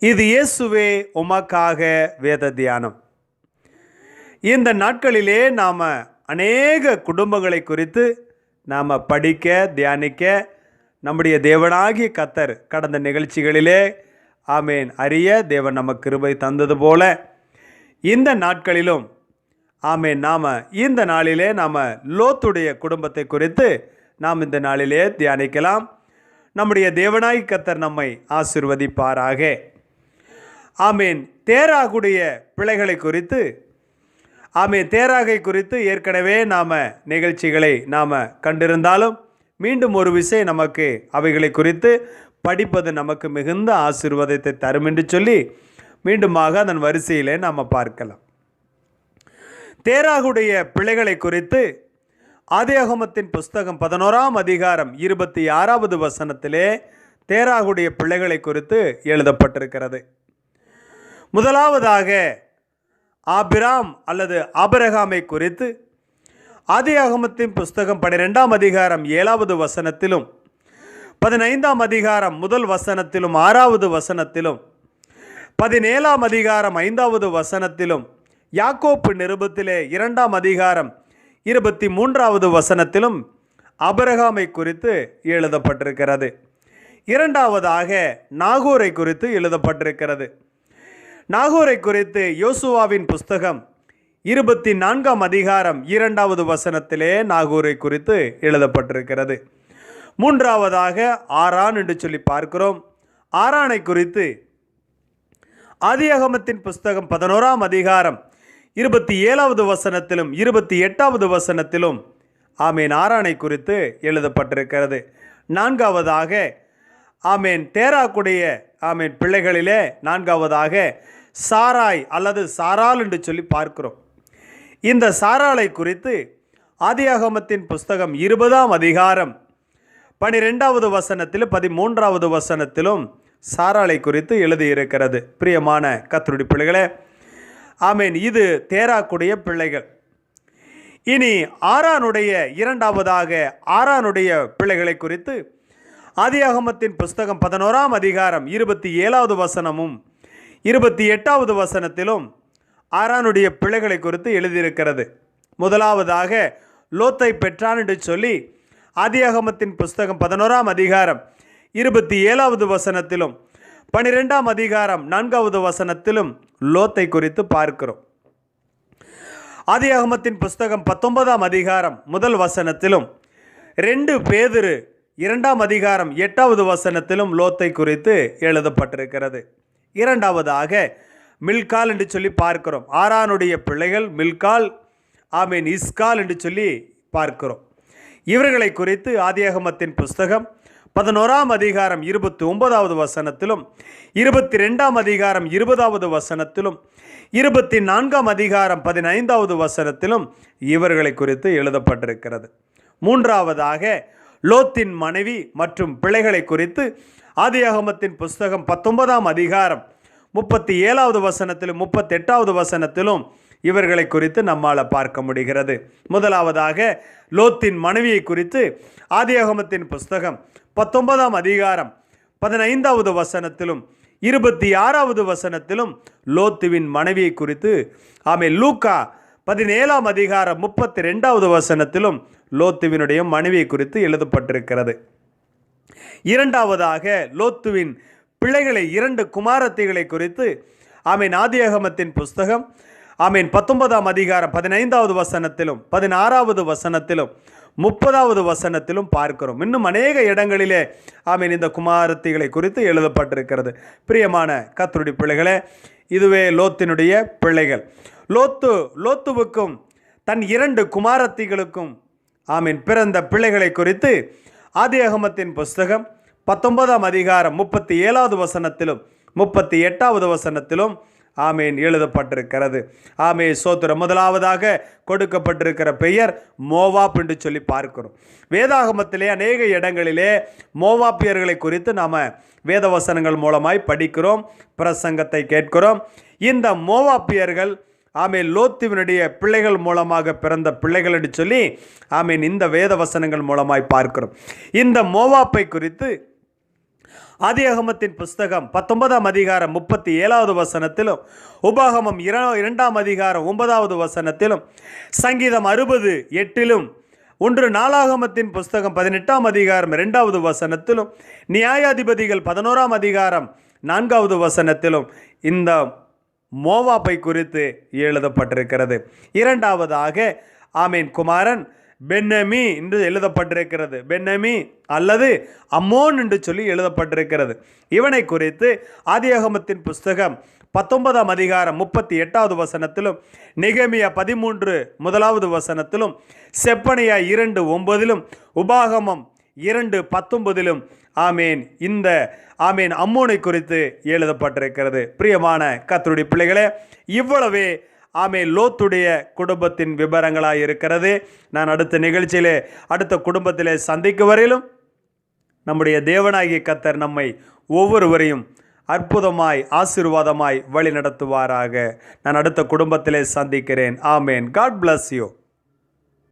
இது இயேசுவே உமக்காக வேத தியானம். இந்த நாட்களிலே நாம் அநேக குடும்பங்களை குறித்து நாம் படிக்க தியானிக்க நம்முடைய தேவனாகிய கர்த்தர் கடந்த நிகழ்ச்சிகளிலே ஆமேன் அறிய தேவன் நமக்கு கிருபை தந்தது போல இந்த நாட்களிலும் ஆமேன் இந்த நாளிலே நாம் லோத்துடைய குடும்பத்தை குறித்து நாம் இந்த நாளிலே தியானிக்கலாம். நம்முடைய தேவனாகிய கர்த்தர் நம்மை ஆசீர்வதிப்பாராக. ஆமேன். தேராகுடைய பிள்ளைகளை குறித்து தேராகை குறித்து ஏற்கனவே நாம் நிகழ்ச்சிகளை நாம் கண்டிருந்தாலும் மீண்டும் ஒரு விஷயம் நமக்கு அவைகளை குறித்து படிப்பது நமக்கு மிகுந்த ஆசீர்வாதத்தை தரும் என்று சொல்லி மீண்டுமாக அதன் வரிசையிலே நாம் பார்க்கலாம். தேராகுடைய பிள்ளைகளை குறித்து ஆதியாகமத்தின் புஸ்தகம் 11ஆம் அதிகாரம் 26வது வசனத்திலே தேராகுடைய பிள்ளைகளை குறித்து எழுதப்பட்டிருக்கிறது. முதலாவதாக ஆபிராம் அல்லது ஆபிரகாமை குறித்து ஆதியாகமத்தின் புஸ்தகம் 12ஆம் அதிகாரம் 7வது வசனத்திலும் 15ஆம் அதிகாரம் 1 வசனத்திலும் 6வது வசனத்திலும் 17ஆம் அதிகாரம் 5வது வசனத்திலும் யாக்கோப்பு நிருபத்திலே 2ஆம் அதிகாரம் 23வது வசனத்திலும் ஆபிரகாமை குறித்து எழுதப்பட்டிருக்கிறது. இரண்டாவதாக நாகூரை குறித்து எழுதப்பட்டிருக்கிறது. நாகூரை குறித்து யோசுவாவின் புஸ்தகம் 24ஆம் அதிகாரம் 2வது வசனத்திலே நாகூரை குறித்து எழுதப்பட்டிருக்கிறது. மூன்றாவதாக ஆரான் என்று சொல்லி பார்க்கிறோம். ஆரானை குறித்து ஆதியாகமத்தின் புஸ்தகம் 11ஆம் அதிகாரம் 27வது வசனத்திலும் 28வது வசனத்திலும் ஆமேன் ஆரானை குறித்து எழுதப்பட்டிருக்கிறது. நான்காவதாக தேராக்குடைய பிள்ளைகளிலே நான்காவதாக சாராய் அல்லது சாராள் என்று சொல்லி பார்க்கிறோம். இந்த சாராளை குறித்து ஆதியாகமத்தின் புஸ்தகம் 20ஆம் அதிகாரம் 12வது வசனத்திலும் 13வது வசனத்திலும் சாராளை குறித்து எழுதியிருக்கிறது. பிரியமான கர்த்தருடைய பிள்ளைகளே, இது தேராக்குடைய பிள்ளைகள். இனி ஆரானுடைய இரண்டாவதாக ஆரானுடைய பிள்ளைகளை குறித்து ஆதியாகமத்தின் புஸ்தகம் 11ஆம் அதிகாரம் 27வது வசனமும் 28வது வசனத்திலும் ஆரானுடைய பிள்ளைகளை குறித்து எழுதியிருக்கிறது. முதலாவதாக லோத்தை பெற்றான் என்று சொல்லி ஆதியாகமத்தின் புஸ்தகம் 11ஆம் அதிகாரம் 27வது வசனத்திலும் 12ஆம் அதிகாரம் 4வது வசனத்திலும் லோத்தை குறித்து பார்க்கிறோம். ஆதியாகமத்தின் புஸ்தகம் 19ஆம் அதிகாரம் 1 வசனத்திலும் 2 பேதுரு 2ஆம் அதிகாரம் 8வது வசனத்திலும் லோத்தை குறித்து எழுதப்பட்டிருக்கிறது. இரண்டாவதாக மில்கால் என்று சொல்லி பார்க்கிறோம். ஆரானுடைய பிள்ளைகள் மில்கால் இஸ்கால் என்று சொல்லி பார்க்கிறோம். இவர்களை குறித்து ஆதியாகமத்தின் புஸ்தகம் 11ஆம் அதிகாரம் 29வது வசனத்திலும் 22ஆம் அதிகாரம் 20வது வசனத்திலும் 24ஆம் அதிகாரம் 15வது வசனத்திலும் இவர்களை குறித்து எழுதப்பட்டிருக்கிறது. மூன்றாவதாக லோத்தின் மனைவி மற்றும் பிள்ளைகளை குறித்து ஆதியாகமத்தின் புஸ்தகம் 19ஆம் அதிகாரம் 37வது வசனத்திலும் 38வது வசனத்திலும் இவர்களை குறித்து நம்மால் பார்க்க முடிகிறது. முதலாவதாக லோத்தின் மனைவியை குறித்து ஆதியாகமத்தின் புஸ்தகம் 19ஆம் அதிகாரம் 15வது வசனத்திலும் 26வது வசனத்திலும் லோத்துவின் மனைவியை குறித்து லூக்கா 17ஆம் அதிகாரம் 32வது வசனத்திலும் லோத்துவினுடைய மனைவியை குறித்து எழுதப்பட்டிருக்கிறது. இரண்டாவதாக லோத்துவின் பிள்ளைகளை 2 குமாரத்திகளை குறித்து ஆதியாகமத்தின் புஸ்தகம் 19ஆம் அதிகாரம் 15வது வசனத்திலும் 16வது வசனத்திலும் 30வது வசனத்திலும் பார்க்கிறோம். இன்னும் அநேக இடங்களிலே இந்த குமாரத்திகளை குறித்து எழுதப்பட்டிருக்கிறது. பிரியமான கர்த்தருடைய பிள்ளைகளே, இதுவே லோத்தினுடைய பிள்ளைகள். லோத்துவுக்கும் தன் 2 குமாரத்திகளுக்கும் பிறந்த பிள்ளைகளை குறித்து ஆதியாகமத்தின் புஸ்தகம் 19ஆம் அதிகாரம் 37வது வசனத்திலும் 38வது வசனத்திலும் எழுதப்பட்டிருக்கிறது. சோத்திரம். முதலாவதாக கொடுக்கப்பட்டிருக்கிற பெயர் மோவாப் என்று சொல்லி பார்க்கிறோம். வேதாகமத்திலே அநேக இடங்களிலே மோவாப்பியர்களை குறித்து நாம் வேத வசனங்கள் மூலமாய் படிக்கிறோம், பிரசங்கத்தை கேட்கிறோம். இந்த மோவாப்பியர்கள் லோத்துவினுடைய பிள்ளைகள் மூலமாக பிறந்த பிள்ளைகள் என்று சொல்லி இந்த வேத வசனங்கள் மூலமாய் பார்க்கிறோம். இந்த மோவாப்பை குறித்து ஆதியாகமத்தின் புஸ்தகம் 19ஆம் அதிகாரம் 37வது வசனத்திலும், உபாகமம் 2ஆம் அதிகாரம் 9வது வசனத்திலும், சங்கீதம் 60:8லும், 1 நாளாகமத்தின் புஸ்தகம் 18ஆம் அதிகாரம் 2வது வசனத்திலும், நியாயாதிபதிகள் 11ஆம் அதிகாரம் 4வது வசனத்திலும் இந்த மோவாப்பை குறித்து எழுதப்பட்டிருக்கிறது. இரண்டாவதாக ஆமேன் குமாரன் பென்னமி என்று எழுதப்பட்டிருக்கிறது. பென்னமி அல்லது அம்மோன் என்று சொல்லி எழுதப்பட்டிருக்கிறது. இவனை குறித்து ஆதியாகமத்தின் புஸ்தகம் 19ஆம் அதிகாரம் 38வது வசனத்திலும், நெகேமியா 13:1வது வசனத்திலும், செப்பனியா 2:9லும், உபாகமம் 2:19லும் ஆமேன் இந்த ஆமேன் அம்மோனை குறித்து எழுதப்பட்டிருக்கிறது. பிரியமான கர்த்தருடைய பிள்ளைகளே, இவ்வளவே ஆமேன் லோத்துடைய குடும்பத்தின் விவரங்களாக இருக்கிறது. நான் அடுத்த நிகழ்ச்சியிலே அடுத்த குடும்பத்திலே சந்திக்கும் வரையிலும் நம்முடைய தேவனாகிய கர்த்தர் நம்மை ஒவ்வொருவரையும் அற்புதமாய் ஆசீர்வாதமாய் வழி நடத்துவாராக. நான் அடுத்த குடும்பத்திலே சந்திக்கிறேன். ஆமேன். God bless you.